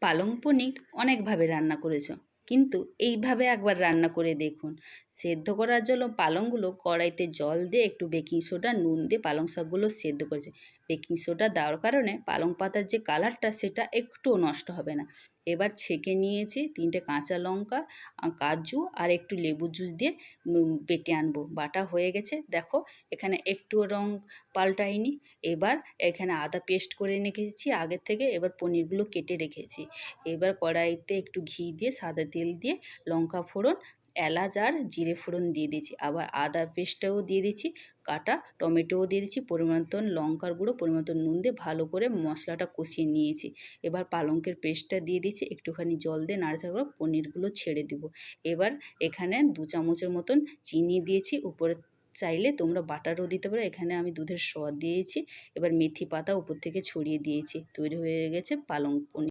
পালং পনির অনেকভাবে রান্না করেছো, কিন্তু এইভাবে একবার রান্না করে দেখুন। সেদ্ধ করার জন্য পালংগুলো কড়াইতে জল দিয়ে একটু বেকিং সোডা নুন দিয়ে পালং শাকগুলো সেদ্ধ করেছে। বেকিং সোডা দেওয়ার কারণে পালং পাতার যে কালারটা সেটা একটুও নষ্ট হবে না। এবার ছেঁকে নিয়েছি 3টে কাঁচা লঙ্কা, কাজু আর একটু লেবু জুস দিয়ে বেটে আনবো। বাটা হয়ে গেছে, দেখো এখানে একটু রং পাল্টায়নি। এবার এখানে আদা পেস্ট করে রেখেছি আগের থেকে। এবার পনিরগুলো কেটে রেখেছি। এবার কড়াইতে একটু ঘি দিয়ে সাদা তেল দিয়ে লঙ্কা ফোড়ন, এলাচ আর জিরে ফোড়ন দিয়ে দিয়েছি। আবার আদা পেস্টটাও দিয়ে দিচ্ছি, কাটা টমেটোও দিয়ে দিচ্ছি, পরিমাণ মতন লঙ্কার গুঁড়ো, পরিমাণ মতন নুন দিয়ে ভালো করে মশলাটা কষিয়ে নিয়েছি। এবার পালংয়ের পেস্টটা দিয়ে দিচ্ছি, একটুখানি জল দিয়ে নাড়াচাড়া করে পনিরগুলো ছেড়ে দিব। এবার এখানে 2 চামচের মতন চিনি দিয়েছি, উপরে চাইলে তোমরা বাটারও দিতে পারো। এখানে আমি দুধের সর দিয়েছি। এবার মেথি পাতা উপর থেকে ছড়িয়ে দিয়েছি। তৈরি হয়ে গেছে পালং পনির।